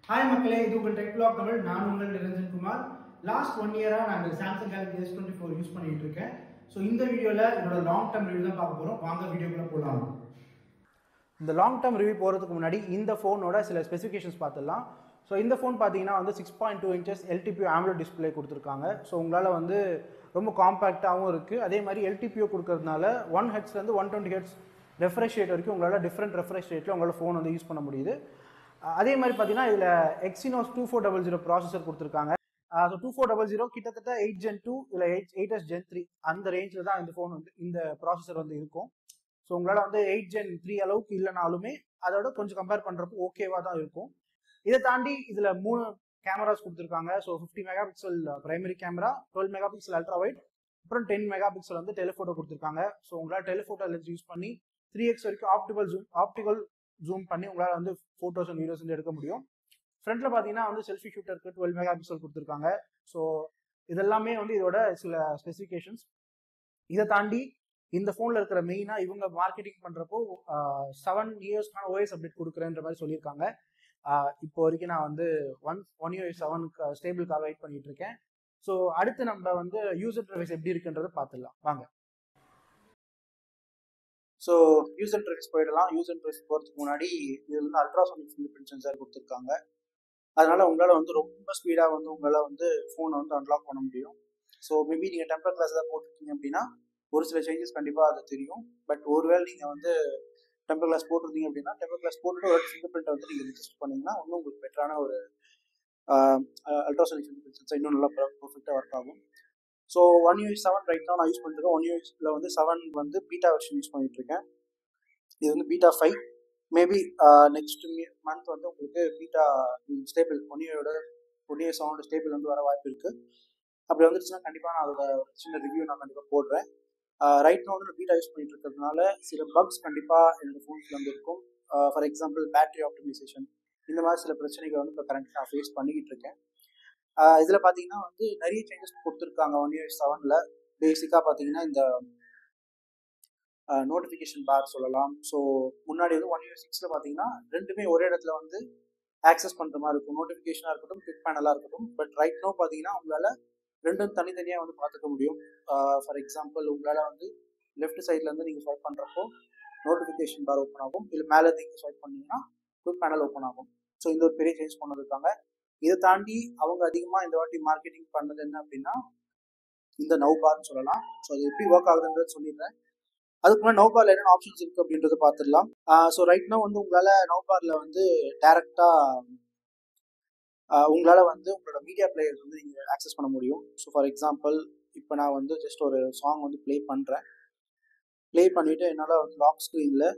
Hi மக்களே, இது உங்கள் டெக் வ்ளாக் தமிழ். நான் உங்கள் நிரஞ்சன் குமார். லாஸ்ட் 1 இயராக நான் இந்த சாம்சங் கேலக்ஸி S24 யூஸ் பண்ணிட்டு இருக்கேன். ஸோ இந்த வீடியோவில் என்னோட லாங் டர்ம் ரிவ்யூ தான் பார்க்க போகிறோம். வாங்க வீடியோக்குள்ளே போகலாம். இந்த லாங் டர்ம் ரிவ்யூ போகிறதுக்கு முன்னாடி இந்த ஃபோனோட சில ஸ்பெசிஃபிகேஷன்ஸ் பார்த்துடலாம். ஸோ இந்த ஃபோன் பார்த்தீங்கன்னா 6.2 இன்ச்சஸ் LTPO AMOLED டிஸ்பிளே கொடுத்துருக்காங்க. ஸோ உங்களால் ரொம்ப காம்பேக்டாகவும் இருக்குது. அதே மாதிரி LTPO கொடுக்கறதுனால 1Hz 120 Hz ரெஃப்ரெஷ் ரேட் வரைக்கும் உங்களால் டிஃப்ரெண்ட் ரெஃப்ரெஷ் ரேட்டில் உங்களால் ஃபோன் யூஸ் பண்ண முடியுது. அதே மாதிரி பார்த்தீங்கன்னா இதில் Exynos 2400 ப்ராசஸர் கொடுத்துருக்காங்க. ஸோ 2400 கிட்டத்தட்ட 8 Gen 2 இல்லை 8S Gen 3 அந்த ரேஞ்சில் தான் இந்த ஃபோன் இந்த ப்ராசஸர் இருக்கும். ஸோ உங்களால் 8 Gen 3 அளவுக்கு இல்லைனாலுமே அதோட கொஞ்சம் கம்பேர் பண்ணுறப்போ ஓகேவாக தான் இருக்கும். இதை தாண்டி இதில் 3 கேமராஸ் கொடுத்துருக்காங்க. So 50 mega pixel primary camera, 12 mega pixel ultra wide, அப்புறம் 10 மெகா பிக்சல் டெலிஃபோட்டோ கொடுத்துருக்காங்க. ஸோ உங்களால் டெலிஃபோட்டோ லென்ஸ் யூஸ் பண்ணி 3x வரைக்கும் ஆப்டிகல் ஜூம் பண்ணி உங்களால் ஃபோட்டோஸ் அண்ட் வீடியோஸ் எடுக்க முடியும். ஃப்ரண்ட்ல பார்த்தீங்கன்னா செல்ஃபி ஷூட்டருக்கு 12 மெகா பிக்சல் கொடுத்துருக்காங்க. ஸோ இதெல்லாமே இதோட சில ஸ்பெசிஃபிகேஷன்ஸ். இதை தாண்டி இந்த ஃபோனில் இருக்கிற மெயினாக இவங்க மார்க்கெட்டிங் பண்ணுறப்போ 7 இயர்ஸ்க்கான OS அப்டேட் கொடுக்குறேன்ற மாதிரி சொல்லியிருக்காங்க. இப்போ வரைக்கும் நான் One UI 7 ஸ்டேபிளுக்காக வெயிட் பண்ணிட்டு இருக்கேன். ஸோ அடுத்து நம்ம யூசர் இன்டர்ஃபேஸ் எப்படி இருக்குன்றதை பார்த்துடலாம் வாங்க. ஸோ யூசர் இன்டர்ஃபேஸ் போயிடலாம். யூசர் இன்டர்ஃபேஸ் போகிறதுக்கு முன்னாடி இதில் அல்ட்ராசோனிக் ஃபிங்கர் பிரிண்ட் சென்சார் கொடுத்துருக்காங்க. அதனால உங்களால் ரொம்ப ஸ்பீடாக உங்களால் ஃபோனை அன்லாக் பண்ண முடியும். ஸோ மேபி நீங்கள் டெம்பர் கிளாஸ் ஏதாவது போட்டிருக்கீங்க அப்படின்னா ஒரு சில சேஞ்சஸ் கண்டிப்பாக அது தெரியும். பட் ஒருவேளை நீங்கள் டெம்பர் கிளாஸ் போட்டிருந்தீங்க அப்படின்னா டெம்பர் கிளாஸ் போட்டுட்டு ஒரு ஃபிங்கர் பிரிண்ட்டை நீங்கள் ரிஜிஸ்டர் பண்ணிங்கன்னா இன்னும் உங்களுக்கு பெட்டரான ஒரு அல்ட்ராசோனிக் ஃபிங்கர் பிரிண்ட் சென்சார் இன்னும் நல்லா பர்ஃபெக்டாக ஒர்க் ஆகும். ஸோ One UI 7 ரைட் தான் நான் யூஸ் பண்ணிருக்கேன். One UI 7 beta version use பண்ணிட்டு இருக்கேன். இது பீட்டா 5. மேபி நெக்ஸ்ட் மந்த் உங்களுக்கு beta stable One UI 7 stable வர வாய்ப்பு இருக்கு. அப்படி வந்துருச்சுன்னா கண்டிப்பாக நான் அதோட சின்ன ரிவ்யூ நான் கண்டிப்பாக போடுறேன். ரைட் நான் பீட்டா யூஸ் பண்ணிட்டு இருக்கிறதுனால சில பக்ஸ் கண்டிப்பாக என்னோட ஃபோன்ஸ்ல இருக்கும். ஃபார் எக்ஸாம்பிள் பேட்டரி ஆப்டிமைசேஷன், இந்த மாதிரி சில பிரச்சனைகள் இப்போ கரண்ட் நான் ஃபேஸ் பண்ணிக்கிட்டு இருக்கேன். இதில் பார்த்தீங்கன்னா நிறைய சேஞ்சஸ் கொடுத்துருக்காங்க One UI 7ல். பேசிக்காக பார்த்தீங்கன்னா இந்த நோட்டிஃபிகேஷன் பார் சொல்லலாம். ஸோ முன்னாடி One UI 6ல் பார்த்தீங்கன்னா ரெண்டுமே ஒரே இடத்துல ஆக்சஸ் பண்ணுற மாதிரி இருக்கும். நோட்டிஃபிகேஷனாக இருக்கட்டும், கிளிக் பேனலாக இருக்கட்டும். பட் ரைட் நோ பார்த்தீங்கன்னா உங்களால் ரெண்டும் தனித்தனியாக பார்த்துக்க முடியும். ஃபார் எக்ஸாம்பிள் உங்களால் லெஃப்ட் சைட்லேருந்து நீங்கள் ஸ்வைப் பண்ணுறப்போ நோட்டிஃபிகேஷன் பார் ஓப்பன் ஆகும். இல்லை மேலே நீங்கள் ஸ்வைப் பண்ணிங்கன்னா குவிக் பேனல் ஓப்பன் ஆகும். ஸோ இந்த ஒரு பெரிய சேஞ்ச் கொண்டு வந்திருக்காங்க. இதை தாண்டி அவங்க அதிகமாக இந்த வாட்டி மார்க்கெட்டிங் பண்ணது என்ன அப்படின்னா இந்த நவ் பார்னு சொல்லலாம். ஸோ அது எப்படி ஒர்க் ஆகுதுன்றது சொல்லிடுறேன். அதுக்கு முன்னாடி நவ் பார்ல என்னென்ன ஆப்ஷன்ஸ் இருக்கு அப்படின்றத பார்த்துடலாம். ஸோ ரைட்னா உங்களால் நவ் பார்ல டேரெக்டாக உங்களால் உங்களோட மீடியா பிளேயர்ஸ் நீங்கள் ஆக்சஸ் பண்ண முடியும். ஸோ ஃபார் எக்ஸாம்பிள் இப்போ நான் ஜஸ்ட் ஒரு சாங் ப்ளே பண்ணுறேன். ப்ளே பண்ணிவிட்டு என்னால் லாக் ஸ்க்ரீனில்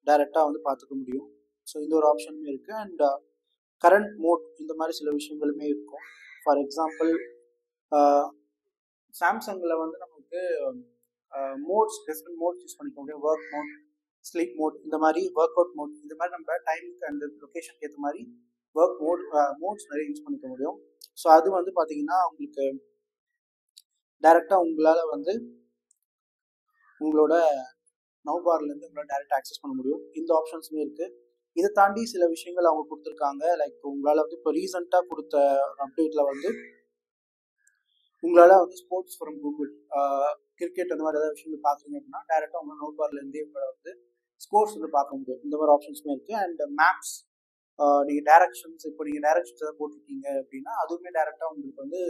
டைரெக்டாக பார்த்துக்க முடியும். ஸோ இந்த ஒரு ஆப்ஷனுமே இருக்குது. அண்ட் கரண்ட் மோட் இந்த மாதிரி சில விஷயங்களுமே இருக்கும். ஃபார் எக்ஸாம்பிள் சாம்சங்கில் நமக்கு மோட்ஸ், டிஃப்ரெண்ட் மோட்ஸ் யூஸ் பண்ணிக்க முடியும். ஒர்க் மோட், ஸ்லீப் மோட், இந்த மாதிரி ஒர்க் அவுட் மோட், இந்த மாதிரி நம்ம டைமுக்கு அண்ட் லொக்கேஷனுக்கு ஏற்ற மாதிரி ஒர்க் மோட்ஸ் நிறைய யூஸ் பண்ணிக்க முடியும். ஸோ அது பார்த்தீங்கன்னா உங்களுக்கு டைரெக்டாக உங்களால் உங்களோட நவ் பார்லேருந்து உங்களால் டைரெக்டாக ஆக்சஸ் பண்ண முடியும். இந்த ஆப்ஷன்ஸுமே இருக்குது. இதை தாண்டி சில விஷயங்கள் அவங்க கொடுத்துருக்காங்க. லைக் உங்களால் இப்போ ரீசெண்டாக கொடுத்த அப்டேட்டில் உங்களால் ஸ்போர்ட்ஸ் ஃப்ரம் கூகுள், கிரிக்கெட் அந்த மாதிரி ஏதாவது விஷயங்கள் பார்க்குறீங்க அப்படின்னா டேரெக்டாக உங்கள் நோட் பார்லேருந்தே உங்களை ஸ்கோர்ஸ் பார்க்க முடியும். இந்த மாதிரி ஆப்ஷன்ஸுமே இருக்குது. அண்ட் மேப்ஸ், நீங்கள் டைரக்ஷன்ஸ், இப்போ நீங்கள் டைரக்ஷன்ஸ் ஏதாவது போட்டிருக்கீங்க அப்படின்னா அதுவுமே டேரெக்டாக உங்களுக்கு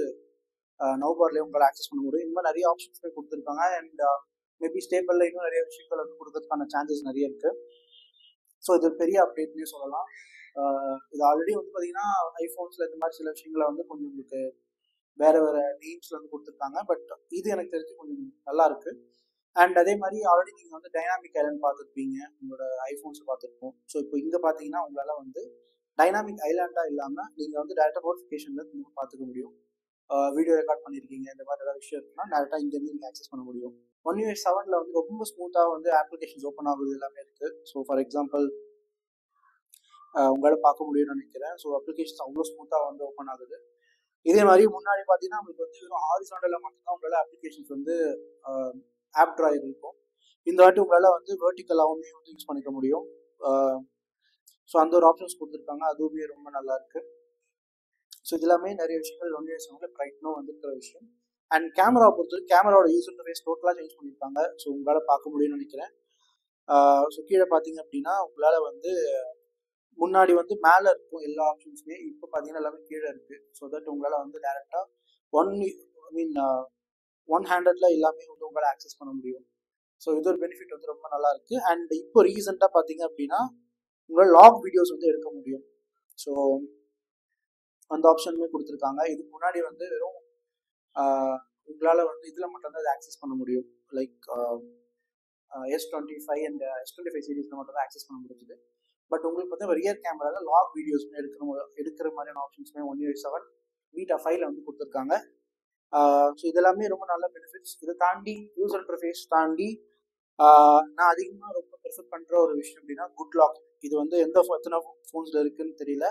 நவ் பார்லேயே உங்களால் ஆக்சஸ் பண்ண முடியும். இந்த மாதிரி நிறைய ஆப்ஷன்ஸுமே கொடுத்துருக்காங்க. அண்ட் மேபி ஸ்டேபிளில் இன்னும் நிறைய விஷயங்கள் கொடுக்கறதுக்கான சான்சஸ் நிறைய இருக்குது. ஸோ இது பெரிய அப்டேட்னே சொல்லலாம். இது ஆல்ரெடி பார்த்தீங்கன்னா ஐஃபோன்ஸில் இந்த மாதிரி சில விஷயங்களை கொஞ்சம் உங்களுக்கு வேறு வேறு நேம்ஸில் கொடுத்துருக்காங்க. பட் இது எனக்கு தெரிஞ்சு கொஞ்சம் நல்லா இருக்குது. அண்ட் அதே மாதிரி ஆல்ரெடி நீங்கள் டைனாமிக் ஐலாண்ட் பார்த்துருப்பீங்க, உங்களோட ஐஃபோன்ஸில் பார்த்துருப்போம். ஸோ இப்போ இங்கே பார்த்தீங்கன்னா உங்களால் டைனாமிக் ஐலாண்டாக இல்லாமல் நீங்கள் டேரெக்டாக நோட்டிஃபிகேஷனில் நீங்கள் பார்த்துக்க முடியும். வீடியோ ரெக்கார்ட் பண்ணியிருக்கீங்க, இந்த மாதிரி ஏதாவது விஷயம் இருக்குன்னா டேரெக்டாக இங்கேருந்து நீங்கள் ஆக்சஸ் பண்ண முடியும். One UI 7ல் ரொம்ப ஸ்மூத்தாக ஆப்ளிகேஷன்ஸ் ஓப்பன் ஆகுது, எல்லாமே இருக்குது. ஸோ ஃபார் எக்ஸாம்பிள் உங்களால் பார்க்க முடியும்னு நினைக்கிறேன். ஸோ அப்ளிகேஷன்ஸ் அவ்வளோ ஸ்மூத்தாக ஓப்பன் ஆகுது. இதே மாதிரி முன்னாடி பார்த்தீங்கன்னா உங்களுக்கு வெறும் ஹாரிசாண்டலில் மட்டும்தான் உங்களால் அப்ளிகேஷன்ஸ் ஆப் ட்ராயர் இருக்கும். இந்த வாட்டி உங்களால் வெர்டிக்கலாகவுமே யூஸ் பண்ணிக்க முடியும். ஸோ அந்த ஒரு ஆப்ஷன்ஸ் கொடுத்துருக்காங்க, அதுவுமே ரொம்ப நல்லா இருக்குது. ஸோ இதெல்லாமே நிறைய விஷயங்கள் ஒன் இயர் செவனில் பிரைட்னோ வந்துருக்கிற விஷயம். அண்ட் கேமராவை பொறுத்தவரை கேமராவோட யூசர் இன்டர்ஃபேஸ் டோட்டலாக சேஞ்ச் பண்ணியிருப்பாங்க. ஸோ உங்களால் பார்க்க முடியும்னு நினைக்கிறேன். ஸோ கீழே பார்த்தீங்க அப்படின்னா உங்களால் வந்து முன்னாடி வந்து மேலே இருக்கும் எல்லா ஆப்ஷன்ஸுமே, இப்போ பார்த்தீங்கன்னா எல்லாமே கீழே இருக்குது. ஸோ தட் உங்களால் வந்து டேரெக்டாக ஒன் ஹேண்டடில் எல்லாமே வந்து உங்களால் ஆக்சஸ் பண்ண முடியும். ஸோ இது ஒரு பெனிஃபிட் வந்து ரொம்ப நல்லா இருக்குது. அண்ட் இப்போ ரீசெண்டாக பார்த்தீங்க அப்படின்னா உங்களால் லாக் வீடியோஸ் வந்து எடுக்க முடியும். ஸோ அந்த ஆப்ஷனுமே கொடுத்துருக்காங்க. இதுக்கு முன்னாடி வந்து வெறும் உங்களால் வந்து இதில் மட்டும்தான் அதை ஆக்சஸ் பண்ண முடியும். லைக் S25 அண்ட் S25 சீரீஸில் மட்டும் தான் ஆக்சஸ் பண்ண முடியுது. பட் உங்களுக்கு வந்து ரியர் கேமராவில் லாக் வீடியோஸ்மே எடுக்கிற மாதிரியான ஆப்ஷன்ஸுமே 1UI7 பீட்டா 5ல வந்து கொடுத்துருக்காங்க. ஸோ இதெல்லாமே ரொம்ப நல்ல பெனிஃபிட்ஸ். இதை தாண்டி யூசர் இன்டர்ஃபேஸ் தாண்டி நான் அதிகமாக ரொம்ப ப்ரிஃபர் பண்ணுற ஒரு விஷயம் அப்படின்னா குட் லாக். இது வந்து எத்தனை ஃபோன்ஸில் இருக்குதுன்னு தெரியல.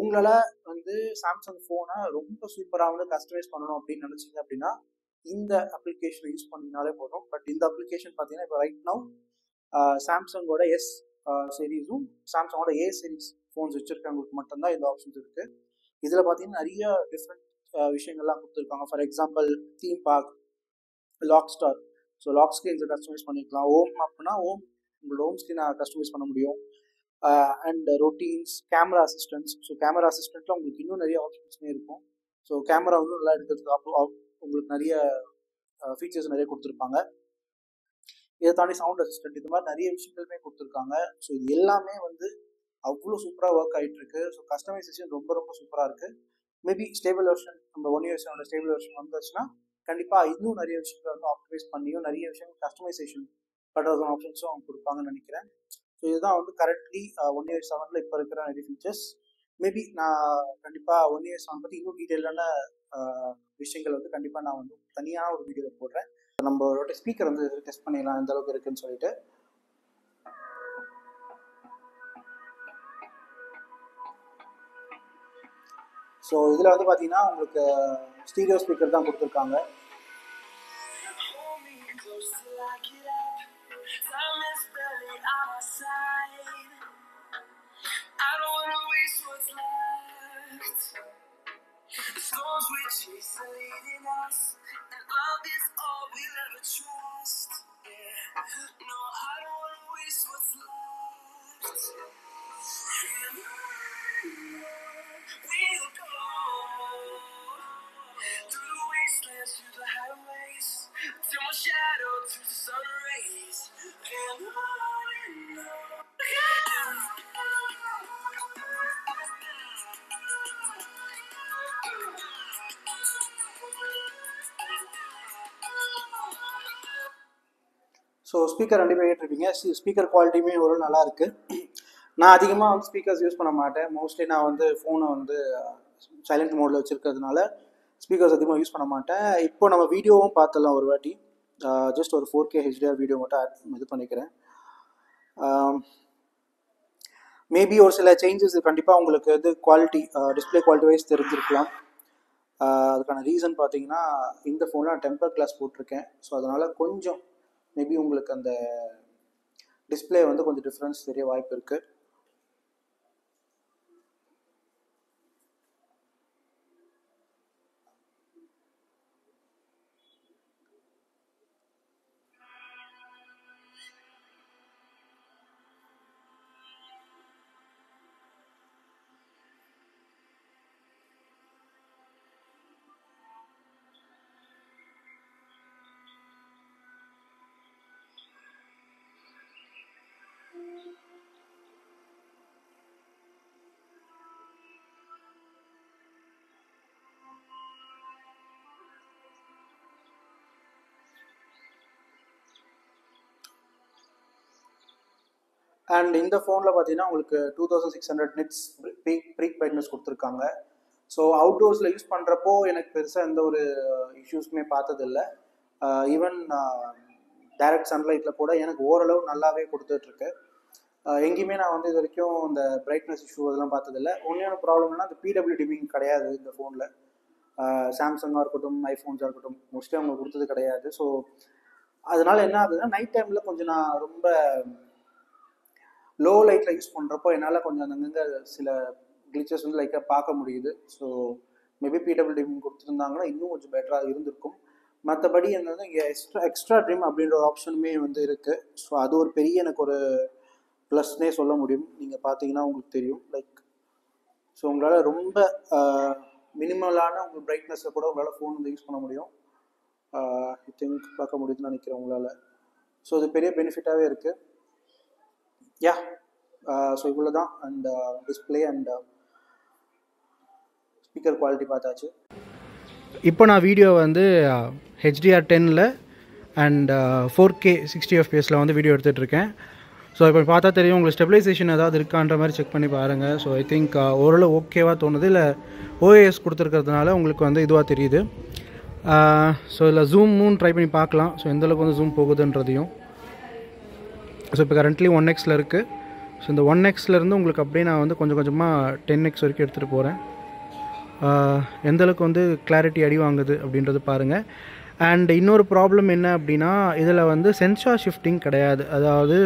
உங்களால் வந்து சாம்சங் ஃபோனை ரொம்ப சூப்பராக வந்து கஸ்டமைஸ் பண்ணணும் அப்படின்னு நினச்சிங்க அப்படின்னா இந்த அப்ளிகேஷனை யூஸ் பண்ணினாலே போதும். பட் இந்த அப்ளிகேஷன் பார்த்தீங்கன்னா இப்போ ரைட் நவ் சாம்சங்கோட S சீரீஸும் சாம்சங்கோட A சீரீஸ் ஃபோன்ஸ் வச்சுருக்கவங்களுக்கு மட்டும்தான் இந்த ஆப்ஷன்ஸ் இருக்குது. இதில் பார்த்தீங்கன்னா நிறைய டிஃப்ரெண்ட் விஷயங்கள்லாம் கொடுத்துருக்காங்க. For example theme park, lock star. So lock ஸ்க்ரீன்ஸை கஸ்டமைஸ் பண்ணிக்கலாம். ஓம் அப்படின்னா உங்களோட ஹோம் ஸ்க்ரீனை கஸ்டமைஸ் பண்ண முடியும். And routines, camera assistance. So camera அசிஸ்டண்ட்டில் உங்களுக்கு இன்னும் நிறைய ஆப்ஷன்ஸுமே இருக்கும். ஸோ கேமரா வந்து நல்லா எடுக்கிறதுக்கு உங்களுக்கு நிறைய ஃபீச்சர்ஸ் நிறைய கொடுத்துருப்பாங்க. இதை தாண்டி சவுண்ட் அசிஸ்டன்ட், இது மாதிரி நிறைய விஷயங்களுமே கொடுத்துருக்காங்க. ஸோ இது எல்லாமே வந்து அவ்வளோ சூப்பராக ஒர்க் ஆகிட்டு இருக்கு. ஸோ கஸ்டமைசேஷன் ரொம்ப ரொம்ப சூப்பராக இருக்குது. மேபி ஸ்டேபிள் வெர்ஷன் நம்ம 1UI7 ஸ்டேபிள் வெர்ஷன் வந்துச்சுன்னா கண்டிப்பாக இன்னும் நிறைய விஷயங்களை வந்து ஆப்டிமைஸ் பண்ணியும் நிறைய விஷயங்கள் கஸ்டமைசேஷன் பண்ணுறதுக்கான ஆப்ஷன்ஸும் அவங்க கொடுப்பாங்கன்னு நினைக்கிறேன். ஸோ இதுதான் வந்து கரெக்ட்லி 1UI7 இப்போ இருக்கிற நிறைய ஃபீச்சர்ஸ். மேபி நான் கண்டிப்பாக 1UI7 பற்றி இன்னும் டீட்டெயிலான விஷயங்கள் வந்து கண்டிப்பாக நான் வந்து தனியான ஒரு வீடியோவில் போடுறேன். நம்மளோட ஸ்பீக்கர் வந்து டெஸ்ட் பண்ணிடலாம் எந்த அளவுக்கு இருக்குன்னு சொல்லிட்டு. ஸோ இதில் வந்து பார்த்தீங்கன்னா உங்களுக்கு ஸ்டீரியோ ஸ்பீக்கர் தான் கொடுத்துருக்காங்க. ஸோ ஸ்பீக்கர் கண்டிப்பாக கேட்டிருப்பீங்க. ஸ்பீக்கர் குவாலிட்டியுமே ஒரு நல்லா இருக்குது. நான் அதிகமாக வந்து ஸ்பீக்கர்ஸ் யூஸ் பண்ண மாட்டேன். மோஸ்ட்லி நான் வந்து ஃபோனை வந்து சைலண்ட் மோடில் வச்சுருக்கிறதுனால ஸ்பீக்கர்ஸ் அதிகமாக யூஸ் பண்ண மாட்டேன். இப்போ நம்ம வீடியோவும் பார்த்துடலாம் ஒரு வாட்டி. ஜஸ்ட் ஒரு 4K HDR வீடியோ மட்டும் இது பண்ணிக்கிறேன். மேபி ஒரு சில சேஞ்சஸ் கண்டிப்பாக உங்களுக்கு வந்து குவாலிட்டி டிஸ்பிளே குவாலிட்டி வைஸ் தெரிஞ்சிருக்கலாம். அதுக்கான ரீசன் பார்த்தீங்கன்னா இந்த ஃபோனில் நான் டெம்பர் கிளாஸ் போட்டிருக்கேன். ஸோ அதனால் கொஞ்சம் மேபி உங்களுக்கு அந்த டிஸ்பிளே வந்து கொஞ்சம் டிஃப்ரென்ஸ் தெரிய வாய்ப்பு இருக்குது. அண்ட் இந்த ஃபோனில் பார்த்தீங்கன்னா உங்களுக்கு 2600 nits ப்ரீக் பிரைட்னஸ் கொடுத்துருக்காங்க. ஸோ அவுட்டோர்ஸில் யூஸ் பண்ணுறப்போ எனக்கு பெருசாக எந்த ஒரு இஷ்யூஸுமே பார்த்ததில்லை. ஈவன் டைரக்ட் சன்லைட்டில் கூட எனக்கு ஓரளவு நல்லாவே கொடுத்துட்ருக்கு. எங்கேயுமே நான் வந்து இது வரைக்கும் இந்த பிரைட்னஸ் இஷ்யூ அதெல்லாம் பார்த்ததில்லை. ஒன்றான ப்ராப்ளம்னா அந்த PWDB கிடையாது இந்த ஃபோனில். சாம்சங்காக இருக்கட்டும், ஐஃபோன்ஸாக இருக்கட்டும், மோஸ்ட்லி அவங்க கொடுத்தது கிடையாது. ஸோ அதனால் என்ன ஆகுதுன்னா நைட் டைமில் கொஞ்சம் நான் ரொம்ப லோ லைட்டில் யூஸ் பண்ணுறப்போ என்னால் கொஞ்சம் அங்கங்கே சில கிளிச்சஸ் வந்து லைக்காக பார்க்க முடியுது. ஸோ மேபி பிடபிள்யூ டிம் கொடுத்துருந்தாங்கன்னா இன்னும் கொஞ்சம் பெட்டராக இருந்திருக்கும். மற்றபடி என்னன்னா இங்கே எக்ஸ்ட்ரா ட்ரிம் அப்படின்ற ஒரு ஆப்ஷனுமே வந்து இருக்குது. ஸோ அது ஒரு பெரிய எனக்கு ஒரு ப்ளஸ்னே சொல்ல முடியும். நீங்கள் பார்த்தீங்கன்னா உங்களுக்கு தெரியும். லைக் ஸோ உங்களால் ரொம்ப மினிமலான உங்கள் பிரைட்னஸில் கூட உங்களால் ஃபோன் வந்து யூஸ் பண்ண முடியும். ஐ திங்க் பார்க்க முடியுதுன்னு நினைக்கிறேன் உங்களால். ஸோ அது பெரிய பெனிஃபிட்டாகவே இருக்குது. யா ஸோ இவ்வளோ தான். And display and speaker quality பார்த்தாச்சு. இப்போ நான் வீடியோ வந்து HDR10ல் அண்ட் 4K 60 FPS வந்து வீடியோ எடுத்துகிட்ருக்கேன். ஸோ இப்போ பார்த்தா தெரியும் உங்களுக்கு ஸ்டெபிலைசேஷன் ஏதாவது இருக்கான்ற மாதிரி செக் பண்ணி பாருங்கள். ஸோ ஐ திங்க் ஓரளவு ஓகேவாக தோணுது. இல்லை OIS கொடுத்துருக்கிறதுனால உங்களுக்கு வந்து இதுவாக தெரியுது. ஸோ இதில் ஜூமும் ட்ரை பண்ணி பார்க்கலாம். ஸோ எந்தளவுக்கு வந்து ஜூம் போகுதுன்றதையும். ஸோ இப்போ கரண்ட்லி 1x இருக்குது. ஸோ இந்த 1xலேருந்து உங்களுக்கு அப்படியே நான் வந்து கொஞ்சம் கொஞ்சமாக 10x வரைக்கும் எடுத்துகிட்டு போகிறேன். எந்தளவுக்கு வந்து கிளாரிட்டி அடி வாங்குது அப்படின்றது பாருங்கள். அண்ட் இன்னொரு ப்ராப்ளம் என்ன அப்படின்னா இதில் வந்து சென்சார் ஷிஃப்டிங் கிடையாது. அதாவது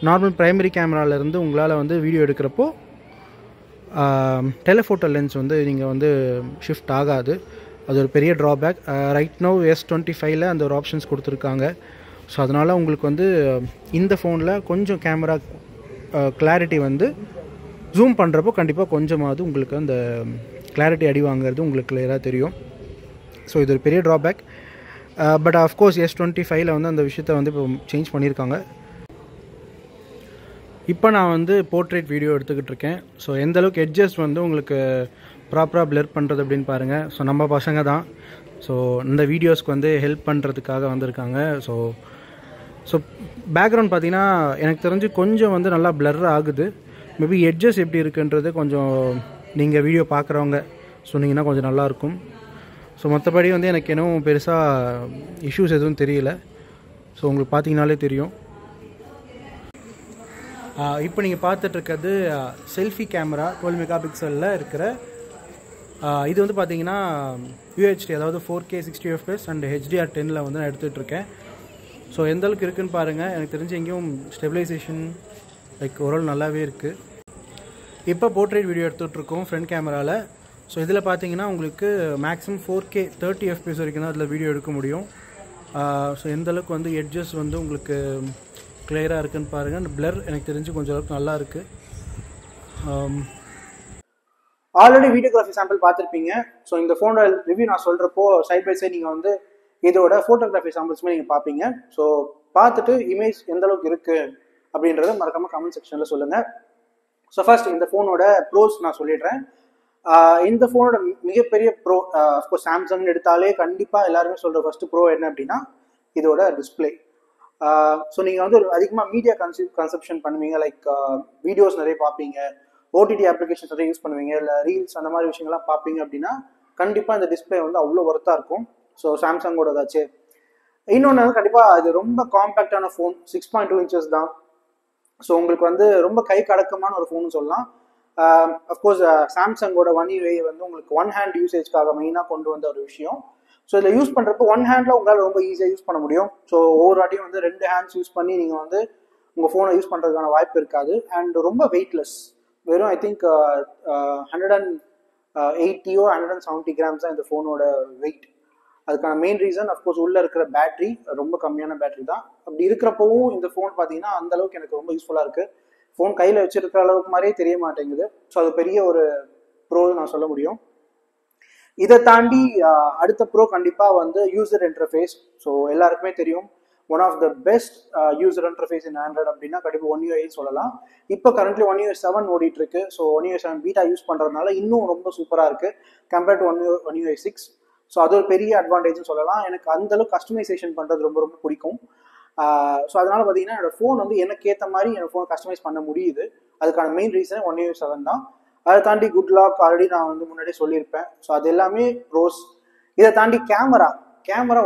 நார்மல் ப்ரைமரி கேமராலேருந்து உங்களால் வந்து வீடியோ எடுக்கிறப்போ டெலிஃபோட்டோ லென்ஸ் வந்து நீங்கள் வந்து ஷிஃப்ட் ஆகாது. அது ஒரு பெரிய ட்ராபேக். ரைட் நோ S25ல் அந்த ஒரு ஆப்ஷன்ஸ் கொடுத்துருக்காங்க. ஸோ அதனால் உங்களுக்கு வந்து இந்த ஃபோனில் கொஞ்சம் கேமரா கிளாரிட்டி வந்து ஜூம் பண்ணுறப்போ கண்டிப்பாக கொஞ்சமாவது உங்களுக்கு அந்த கிளாரிட்டி அடி வாங்கிறது உங்களுக்கு கிளியராக தெரியும். ஸோ இது ஒரு பெரிய ட்ராபேக். பட் ஆஃப்கோர்ஸ் S25ல் வந்து அந்த விஷயத்தை வந்து இப்போ சேஞ்ச் பண்ணியிருக்காங்க. இப்போ நான் வந்து போர்ட்ரேட் வீடியோ எடுத்துக்கிட்டு இருக்கேன். ஸோ எந்தளவுக்கு எட்ஜஸ் வந்து உங்களுக்கு ப்ராப்பராக பிளர் பண்ணுறது அப்படின்னு பாருங்கள். ஸோ நம்ம பசங்க தான். ஸோ இந்த வீடியோஸ்க்கு வந்து ஹெல்ப் பண்ணுறதுக்காக வந்திருக்காங்க. ஸோ பேக்ரவுண்ட் பார்த்திங்கன்னா எனக்கு தெரிஞ்சு கொஞ்சம் வந்து நல்லா பிளர் ஆகுது. மேபி எட்ஜஸ் எப்படி இருக்குன்றது கொஞ்சம் நீங்கள் வீடியோ பார்க்குறவங்க சொன்னீங்கன்னா கொஞ்சம் நல்லாயிருக்கும். ஸோ மற்றபடி வந்து எனக்கு இன்னும் பெருசாக இஷ்யூஸ் எதுவும் தெரியல. ஸோ உங்களுக்கு பார்த்தீங்கனாலே தெரியும். இப்போ நீங்கள் பார்த்துட்ருக்கிறது செல்ஃபி கேமரா 12 மெகா பிக்சலில் இருக்கிற இது வந்து பார்த்தீங்கன்னா UHD அதாவது 4K 60 FPS அண்ட் HDR10ல் வந்து நான் எடுத்துகிட்ருக்கேன். ஸோ எந்தளவுக்கு இருக்குதுன்னு பாருங்கள். எனக்கு தெரிஞ்சு எங்கேயும் ஸ்டெபிலைசேஷன் லைக் ஓரளவு நல்லாவே இருக்குது. இப்போ போர்ட்ரேட் வீடியோ எடுத்துகிட்ருக்கோம் ஃப்ரண்ட் கேமராவில். ஸோ இதில் பார்த்தீங்கன்னா உங்களுக்கு மேக்ஸிமம் 4K 30 FPS வரைக்கும் தான் அதில் வீடியோ எடுக்க முடியும். ஸோ எந்தளவுக்கு வந்து எட்ஜஸ் வந்து உங்களுக்கு கிளியராக இருக்குதுன்னு பாருங்கள். அந்த பிளர் எனக்கு தெரிஞ்சு கொஞ்சம் அளவுக்கு நல்லா இருக்குது. ஆல்ரெடி வீடியோகிராஃபி சாம்பிள் பார்த்துருப்பீங்க. ஸோ இந்த ஃபோனோட ரிவ்யூ நான் சொல்கிறப்போ சைட் பை சைட் நீங்கள் வந்து இதோட ஃபோட்டோகிராஃபி சாம்பிள்ஸுமே நீங்கள் பார்ப்பீங்க. ஸோ பார்த்துட்டு இமேஜ் எந்தளவுக்கு இருக்குது அப்படின்றத மறக்காமல் கமெண்ட் செக்ஷனில் சொல்லுங்கள். ஸோ ஃபர்ஸ்ட் இந்த ஃபோனோட ப்ரோஸ் நான் சொல்லிடுறேன். இந்த ஃபோனோட மிகப்பெரிய ப்ரோ அஃப்கோர்ஸ் சாம்சங் எடுத்தாலே கண்டிப்பாக எல்லாருமே சொல்கிற ஃபர்ஸ்ட் ப்ரோ என்ன அப்படின்னா இதோட டிஸ்பிளே. ஸோ நீங்கள் வந்து ஒரு அதிகமாக மீடியா கன்சப்ஷன் பண்ணுவீங்க. லைக் வீடியோஸ் நிறைய பார்ப்பீங்க, OTT அப்ளிகேஷன்ஸ் நிறைய யூஸ் பண்ணுவீங்க, இல்லை ரீல்ஸ் அந்த மாதிரி விஷயங்கள்லாம் பார்ப்பீங்க அப்படின்னா கண்டிப்பாக இந்த டிஸ்பிளே வந்து அவ்வளோ ஒர்த்தாக இருக்கும். ஸோ சாம்சங்கோட ஏதாச்சு. இன்னொன்று கண்டிப்பாக அது ரொம்ப காம்பேக்டான ஃபோன், 6.2 inches தான். ஸோ உங்களுக்கு வந்து ரொம்ப கை கடக்கமான ஒரு ஃபோன் சொல்லலாம். அஃப்கோர்ஸ் சாம்சங்கோட One UI வந்து உங்களுக்கு ஒன் ஹேண்ட் யூசேஜ்க்காக மெயினாக கொண்டு வந்த ஒரு விஷயம். ஸோ இதில் யூஸ் பண்ணுறப்போ ஒன் ஹேண்டில் உங்களால் ரொம்ப ஈஸியாக யூஸ் பண்ண முடியும். ஸோ ஒவ்வொரு வாட்டியும் வந்து 2 hands யூஸ் பண்ணி நீங்கள் வந்து உங்கள் ஃபோனை யூஸ் பண்ணுறதுக்கான வாய்ப்பு இருக்காது. அண்ட் ரொம்ப வெயிட்லெஸ். வெறும் ஐ திங்க் 180 or 170 grams தான் இந்த ஃபோனோட வெயிட். அதுக்கான மெயின் ரீசன் அஃப்கோர்ஸ் உள்ளே இருக்கிற பேட்டரி ரொம்ப கம்மியான பேட்டரி தான். அப்படி இருக்கிறப்பவும் இந்த ஃபோன் பார்த்தீங்கன்னா அந்த அளவுக்கு எனக்கு ரொம்ப யூஸ்ஃபுல்லாக இருக்குது. ஃபோன் கையில் வச்சிருக்கிற அளவுக்கு மாதிரியே தெரிய மாட்டேங்குது. ஸோ அது பெரிய ஒரு ப்ரோ நான் சொல்ல முடியும். இதை தாண்டி அடுத்த ப்ரோ கண்டிப்பாக வந்து யூசர் இன்டர்ஃபேஸ். ஸோ எல்லாருக்குமே தெரியும் one of the best user interface in Android அப்படின்னா கண்டிப்பாக One UI சொல்லலாம். இப்போ கரண்ட்லி One UI 7 ஓடிட்டு இருக்கு. So One UI 7 beta use பண்ணுறதுனால இன்னும் ரொம்ப சூப்பராக இருக்குது compared to One UI 6. So அது ஒரு பெரிய அட்வான்டேஜ்னு சொல்லலாம். எனக்கு அந்தளவுக்கு கஸ்டமைசேஷன் பண்ணுறது ரொம்ப ரொம்ப பிடிக்கும். ஸோ அதனால் பார்த்தீங்கன்னா என்னோட ஃபோன் வந்து எனக்கு ஏற்ற மாதிரி என்னோட ஃபோன் கஸ்டமைஸ் பண்ண முடியுது. அதுக்கான மெயின் ரீசன் One UI 7 தான். அதை தாண்டி குட் லாக் ஆல்ரெடி நான் வந்து முன்னாடியே சொல்லியிருப்பேன். ஸோ அது எல்லாமே ப்ரோஸ். இதை தாண்டி கேமரா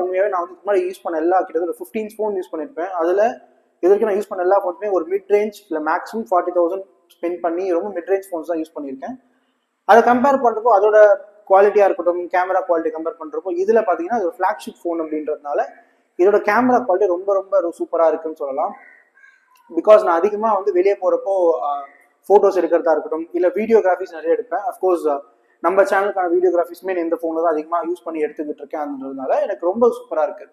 உண்மையாகவே நான் வந்து முன்னாடி யூஸ் பண்ண எல்லா கிட்டத்தட்ட 15 ஃபோன் யூஸ் பண்ணியிருப்பேன். அதில் இது வரைக்கும் நான் யூஸ் பண்ண எல்லா ஃபோன்ஸுமே ஒரு மிட் ரேஞ்ச் இல்லை மேக்ஸிமம் 40,000 ஸ்பெண்ட் பண்ணி ரொம்ப மிட் ரேஞ்ச் ஃபோன்ஸ் தான் யூஸ் பண்ணியிருக்கேன். அதை கம்பேர் பண்ணுறப்போ அதோட குவாலிட்டியாக இருக்கட்டும், கேமரா குவாலிட்டி கம்பேர் பண்ணுறப்போ இதில் பார்த்தீங்கன்னா அது ஒரு ஃப்ளாக்ஷிப் ஃபோன் அப்படின்றதுனால இதோட கேமரா குவாலிட்டி ரொம்ப ரொம்ப சூப்பராக இருக்குன்னு சொல்லலாம். பிகாஸ் நான் அதிகமாக வந்து வெளியே போகிறப்போ ஃபோட்டோஸ் எடுக்கிறதா இருக்கட்டும், இல்லை வீடியோகிராஃபிஸ் நிறைய எடுப்பேன். அஃப்கோர்ஸ் நம்ம சேனலுக்கான வீடியோகிராஃபிஸ்மே இந்த ஃபோனில் தான் அதிகமாக யூஸ் பண்ணி எடுத்துக்கிட்டு இருக்கேன்றதுனால எனக்கு ரொம்ப சூப்பராக இருக்குது.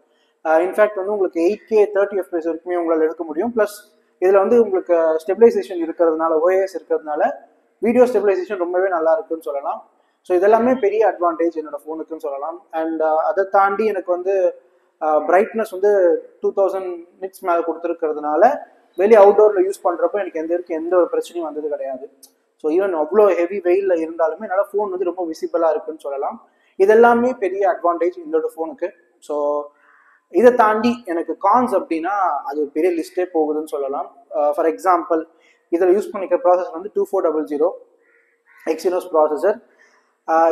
இன்ஃபேக்ட் வந்து உங்களுக்கு 8K 30 FPS வரைக்குமே உங்களால் எடுக்க முடியும். ப்ளஸ் இதில் வந்து உங்களுக்கு ஸ்டெபிலைசேஷன் இருக்கிறதுனால, OIS இருக்கிறதுனால வீடியோ ஸ்டெபிலைசேஷன் ரொம்பவே நல்லா இருக்குன்னு சொல்லலாம். ஸோ இதெல்லாமே பெரிய அட்வான்டேஜ் என்னோட ஃபோனுக்குன்னு சொல்லலாம். அண்ட் அதை தாண்டி எனக்கு வந்து பிரைட்னஸ் வந்து 2000 நிட்ஸ் மேலே கொடுத்துருக்கிறதுனால வெளியே அவுட்டோரில் யூஸ் பண்ணுறப்போ எனக்கு எந்த ஒரு பிரச்சனையும் வந்தது கிடையாது. ஸோ ஈவன் அவ்வளோ ஹெவி வெயிலில் இருந்தாலுமே என்னால் ஃபோன் வந்து ரொம்ப விசிபிளாக இருக்குன்னு சொல்லலாம். இதெல்லாமே பெரிய அட்வான்டேஜ் இந்த ஃபோனுக்கு. ஸோ இதை தாண்டி எனக்கு கான்ஸ் அப்படின்னா அது ஒரு பெரிய லிஸ்ட்டே போகுதுன்னு சொல்லலாம். ஃபார் எக்ஸாம்பிள் இதில் யூஸ் பண்ணிக்கிற ப்ராசஸர் வந்து 2400 Exynos ப்ராசஸர்.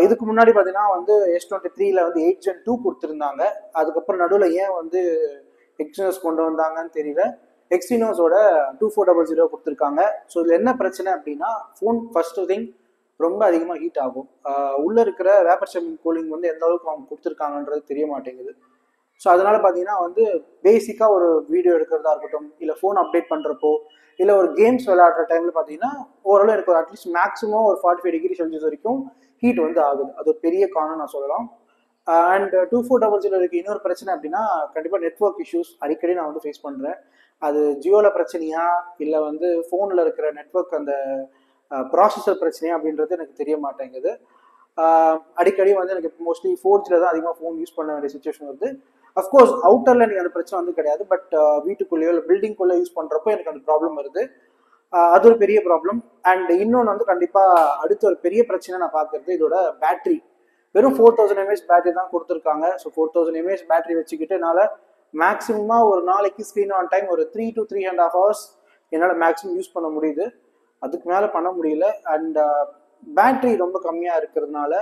இதுக்கு முன்னாடி பார்த்தீங்கன்னா வந்து S23ல வந்து 8 Gen 2 கொடுத்துருந்தாங்க. அதுக்கப்புறம் நடுவில் ஏன் வந்து Exynos கொண்டு வந்தாங்கன்னு தெரியல. Exynosோட 2400 கொடுத்துருக்காங்க. ஸோ இதில் என்ன பிரச்சனை அப்படின்னா ஃபோன் ஃபர்ஸ்ட் திங் ரொம்ப அதிகமாக ஹீட் ஆகும். உள்ளே இருக்கிற வேப்பர் சேம்பிங் கூலிங் வந்து எந்த அளவுக்கு அவங்க கொடுத்துருக்காங்கன்றது தெரிய மாட்டேங்குது. ஸோ அதனால பார்த்தீங்கன்னா வந்து பேசிக்காக ஒரு வீடியோ எடுக்கிறதா இருக்கட்டும், இல்லை ஃபோன் அப்டேட் பண்ணுறப்போ, இல்லை ஒரு கேம்ஸ் விளையாடுற டைமில் பார்த்தீங்கன்னா ஓரளவு எனக்கு ஒரு அட்லீஸ்ட் மேக்ஸிமம் ஒரு 45 டிகிரி செல்சியஸ் வரைக்கும் ஹீட் வந்து ஆகுது. அது ஒரு பெரிய காரணம் நான் சொல்லலாம். அண்ட் 2400 இன்னொரு பிரச்சனை அப்படின்னா கண்டிப்பாக நெட்ஒர்க் இஷ்யூஸ் அடிக்கடி நான் வந்து ஃபேஸ் பண்ணுறேன். அது ஜியோவில் பிரச்சனையா இல்லை வந்து ஃபோனில் இருக்கிற நெட்ஒர்க் அந்த ப்ராசஸர் பிரச்சனையா அப்படின்றது எனக்கு தெரிய மாட்டேங்குது. அடிக்கடி வந்து எனக்கு மோஸ்ட்லி 4G தான் அதிகமாக ஃபோன் யூஸ் பண்ண வேண்டிய சுச்சுவேஷன் வருது. அஃப்கோர்ஸ் அவுட்டரில் எனக்கு அந்த பிரச்சனை வந்து கிடையாது. பட் வீட்டுக்குள்ளேயோ இல்லை பில்டிங்குள்ளே யூஸ் பண்ணுறப்போ எனக்கு அந்த ப்ராப்ளம் வருது. அது ஒரு பெரிய ப்ராப்ளம். அண்ட் இன்னொன்று வந்து கண்டிப்பாக அடுத்த ஒரு பெரிய பிரச்சனை நான் பார்க்குறது இதோட பேட்ரி. வெறும் 4000 mAh பேட்டரி தான் கொடுத்துருக்காங்க. ஸோ 4000 mAh பேட்டரி வச்சுக்கிட்டு என்னால் மேக்ஸிமமாக ஒரு நாளைக்கு ஸ்க்ரீன் ஆன் டைம் ஒரு 3 to 3.5 hours என்னால் மேக்ஸிமம் யூஸ் பண்ண முடியுது. அதுக்கு மேலே பண்ண முடியல. அண்ட் பேட்ரி ரொம்ப கம்மியாக இருக்கிறதுனால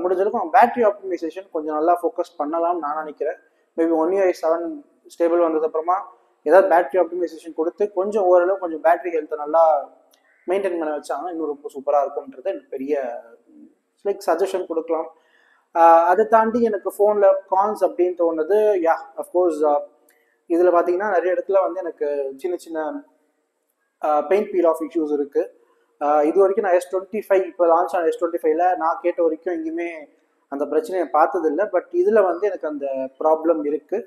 முடிஞ்சளவுக்கு அவங்க பேட்ரி ஆப்டிமைசேஷன் கொஞ்சம் நல்லா ஃபோக்கஸ் பண்ணலாம்னு நான் நினைக்கிறேன். மேபி OneUI 7 ஸ்டேபிள் வந்ததுக்கப்புறமா ஏதாவது பேட்ரி ஆப்டிமைசேஷன் கொடுத்து கொஞ்சம் ஓரளவு கொஞ்சம் பேட்ரி ஹெல்த்தை நல்லா மெயின்டைன் பண்ண வச்சாங்கன்னா இன்னும் ரொம்ப சூப்பராக இருக்கும்ன்றது எனக்கு பெரிய லைக் சஜஷன் கொடுக்கலாம். அதை தாண்டி எனக்கு ஃபோனில் கான்ஸ் அப்படின்னு தோணுது. அஃப்கோர்ஸ் இதில் பார்த்தீங்கன்னா நிறைய இடத்துல வந்து எனக்கு சின்ன சின்ன பெயிண்ட் பீல் ஆஃப் இஷ்யூஸ் இருக்குது. இது வரைக்கும் நான் S25 இப்போ லான்ச் ஆன S25ல நான் கேட்ட வரைக்கும் எங்கேயுமே அந்த பிரச்சனையை பார்த்ததில்லை. பட் இதில் வந்து எனக்கு அந்த ப்ராப்ளம் இருக்குது.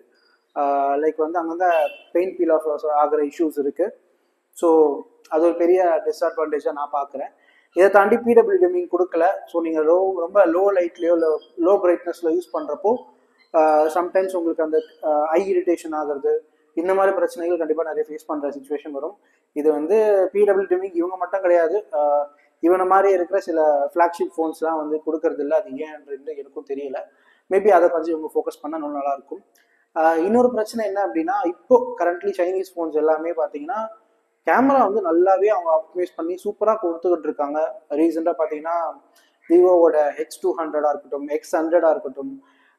லைக் வந்து அங்கங்கே பெயிண்ட் பீல் ஆஃப் ஆகிற இஷ்யூஸ் இருக்குது. ஸோ அது ஒரு பெரிய டிஸ்அட்வான்டேஜாக நான் பார்க்குறேன். இதை தாண்டி PWM கொடுக்கல. ஸோ நீங்கள் ரொம்ப லோ லைட்லேயோ இல்லை லோ பிரைட்னஸில் யூஸ் பண்ணுறப்போ சம்டைம்ஸ் உங்களுக்கு அந்த ஐ இரிட்டேஷன் ஆகிறது, இந்த மாதிரி பிரச்சனைகள் கண்டிப்பாக நிறைய ஃபேஸ் பண்ணுற சுச்சுவேஷன் வரும். இது வந்து PWM இவங்க மட்டும் கிடையாது, இவனை மாதிரி இருக்கிற சில ஃப்ளாக்ஷிப் ஃபோன்ஸ்லாம் வந்து கொடுக்கறது இல்லை. அது ஏன்றது எனக்கும் தெரியல. மேபி அதை கொஞ்சம் இவங்க ஃபோக்கஸ் பண்ணால் இன்னும் நல்லாயிருக்கும். இன்னொரு பிரச்சனை என்ன அப்படின்னா இப்போ கரண்ட்லி சைனீஸ் ஃபோன்ஸ் எல்லாமே பார்த்தீங்கன்னா கேமரா வந்து நல்லாவே அவங்க ஆப்டிமைஸ் பண்ணி சூப்பராக கொடுத்துக்கிட்டு இருக்காங்க. ரீசெண்டாக பார்த்தீங்கன்னா விவோவோட X200 இருக்கட்டும், X100 இருக்கட்டும்,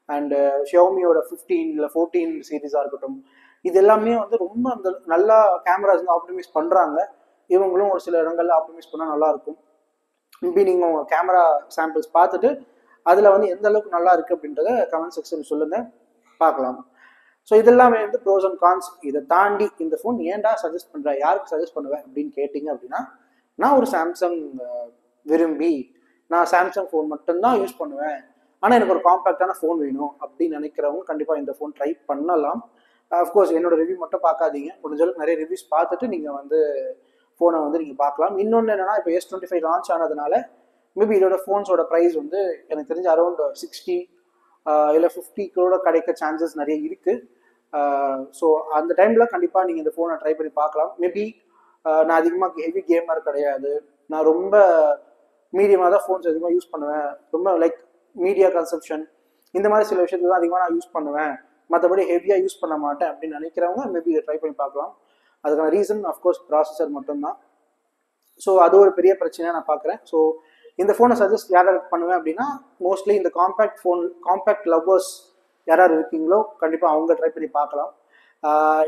அண்டு ஷியோமியோட 15 இல்லை 14 சீரீஸாக இருக்கட்டும், இது எல்லாமே வந்து ரொம்ப அந்த நல்லா கேமராஸ் வந்து ஆப்டிமைஸ் பண்ணுறாங்க. இவங்களும் ஒரு சில இடங்கள்ல ஆப்டிமைஸ் பண்ணால் நல்லாயிருக்கும். மேபி நீங்கள் உங்கள் கேமரா சாம்பிள்ஸ் பார்த்துட்டு அதில் வந்து எந்த அளவுக்கு நல்லா இருக்குது அப்படின்றத கமெண்ட் செக்ஷன் சொல்லுங்கள், பார்க்கலாம். ஸோ இதெல்லாமே வந்து ப்ரோஸ் அண்ட் கான்ஸ். இதை தாண்டி இந்த ஃபோன் ஏன்டா சஜஸ்ட் பண்ணுறேன், யாருக்கு சஜஸ்ட் பண்ணுவேன் அப்படின்னு கேட்டிங்க அப்படின்னா, நான் ஒரு சாம்சங் விரும்பி நான் சாம்சங் ஃபோன் மட்டும்தான் யூஸ் பண்ணுவேன், ஆனால் எனக்கு ஒரு காம்பேக்டான ஃபோன் வேணும் அப்படின்னு நினைக்கிறவங்க கண்டிப்பாக இந்த ஃபோன் ட்ரை பண்ணலாம். அஃப்கோர்ஸ் என்னோட ரிவ்யூ மட்டும் பார்க்காதீங்க, முடிஞ்சளவுக்கு நிறைய ரிவ்யூஸ் பார்த்துட்டு நீங்கள் வந்து ஃபோனை வந்து நீங்கள் பார்க்கலாம். இன்னொன்று என்னென்னா இப்போ S25 லான்ச் ஆனதுனால மேபி இதோட ஃபோன்ஸோட ப்ரைஸ் வந்து எனக்கு தெரிஞ்ச அரௌண்ட் 60 இல்லை 50 crore கிடைக்க சான்சஸ் நிறைய இருக்குது. ஸோ அந்த டைமில் கண்டிப்பாக நீங்கள் இந்த ஃபோனை ட்ரை பண்ணி பார்க்கலாம். மேபி நான் அதிகமாக ஹெவி கேமர் கிடையாது, நான் ரொம்ப மீடியமாக தான் ஃபோன்ஸ் அதிகமாக யூஸ் பண்ணுவேன், ரொம்ப லைக் மீடியா கன்சப்ஷன் இந்த மாதிரி சில விஷயத்துக்கு தான் அதிகமாக நான் யூஸ் பண்ணுவேன், மற்றபடி ஹெவியாக யூஸ் பண்ண மாட்டேன் அப்படின்னு நினைக்கிறவங்க மேபி இதை ட்ரை பண்ணி பார்க்கலாம். அதுக்கான ரீசன் அஃப்கோர்ஸ் ப்ராசஸர் மட்டும்தான். ஸோ அது ஒரு பெரிய பிரச்சனையாக நான் பார்க்குறேன். ஸோ இந்த ஃபோனை சஜஸ்ட் யாராவது பண்ணுவேன் அப்படின்னா மோஸ்ட்லி இந்த காம்பேக்ட் லவ்வர்ஸ் யாராவது இருக்கீங்களோ கண்டிப்பாக அவங்க ட்ரை பண்ணி பார்க்கலாம்.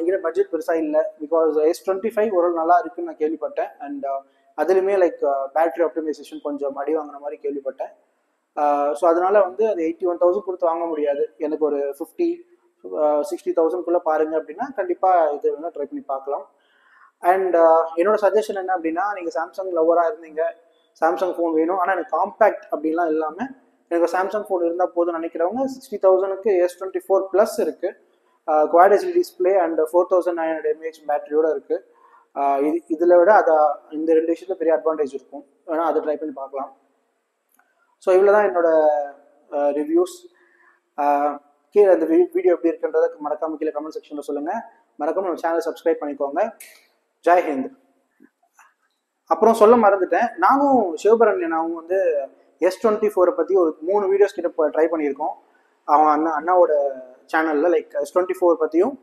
இங்கே பட்ஜெட் பெருசாக இல்லை, பிகாஸ் S25 ஓரளவு நல்லா இருக்குன்னு நான் கேள்விப்பட்டேன். அண்ட் அதுலேயுமே லைக் பேட்டரி ஆப்டிமைசேஷன் கொஞ்சம் அடி வாங்கின மாதிரி கேள்விப்பட்டேன். ஸோ அதனால வந்து அது 81,000 கொடுத்து வாங்க முடியாது. எனக்கு ஒரு 50-60,000 பாருங்க அப்படின்னா கண்டிப்பாக இது வேணால் ட்ரை பண்ணி பார்க்கலாம். அண்ட் என்னோட சஜஷன் என்ன அப்படின்னா, நீங்கள் சாம்சங் லவராக இருந்தீங்க, சாம்சங் ஃபோன் வேணும் ஆனால் எனக்கு காம்பேக்ட் அப்படின்லாம் இல்லாமல் எனக்கு சாம்சங் ஃபோன் இருந்தால் போதும் நினைக்கிறவங்க 60,000க்கு S24+ இருக்குது. Quad HD display and 4900 mAh பேட்டரியோட இருக்குது. இதில் விட இந்த 2 விஷயத்துல பெரிய அட்வான்டேஜ் இருக்கும், வேணால் அதை ட்ரை பண்ணி பார்க்கலாம். ஸோ இவ்வளோ தான் என்னோட ரிவ்யூஸ். கீழே இந்த வீடியோ எப்படி இருக்குன்றதை மறக்காமல் கீழே கமெண்ட் செக்ஷனில் சொல்லுங்கள். மறக்காமல் நம்ம சேனலை சப்ஸ்கிரைப் பண்ணிக்கோங்க. ஜெய் ஹிந்த். அப்புறம் சொல்ல மறந்துட்டேன், நானும் சிவபரண்யனாவும் வந்து S24 பற்றி ஒரு 3 வீடியோஸ் கிட்ட ட்ரை பண்ணியிருக்கோம். அவன் அண்ணாவோட சேனலில் லைக் S24 பற்றியும்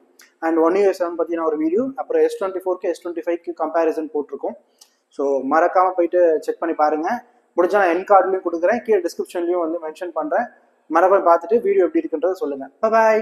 அண்ட் 1UI7 பற்றின ஒரு வீடியோ, அப்புறம் S24க்கு S25க்கு கம்பேரிசன் போட்டிருக்கோம். ஸோ மறக்காமல் போயிட்டு செக் பண்ணி பாருங்கள். முடிஞ்சால் நான் என் கார்ட்லையும் கொடுக்குறேன், கீழே டிஸ்கிரிப்ஷன்லையும் வந்து மென்ஷன் பண்ணுறேன். மறக்காம பார்த்துட்டு வீடியோ எப்படி இருக்குன்றதை சொல்லுங்கள். பாய்.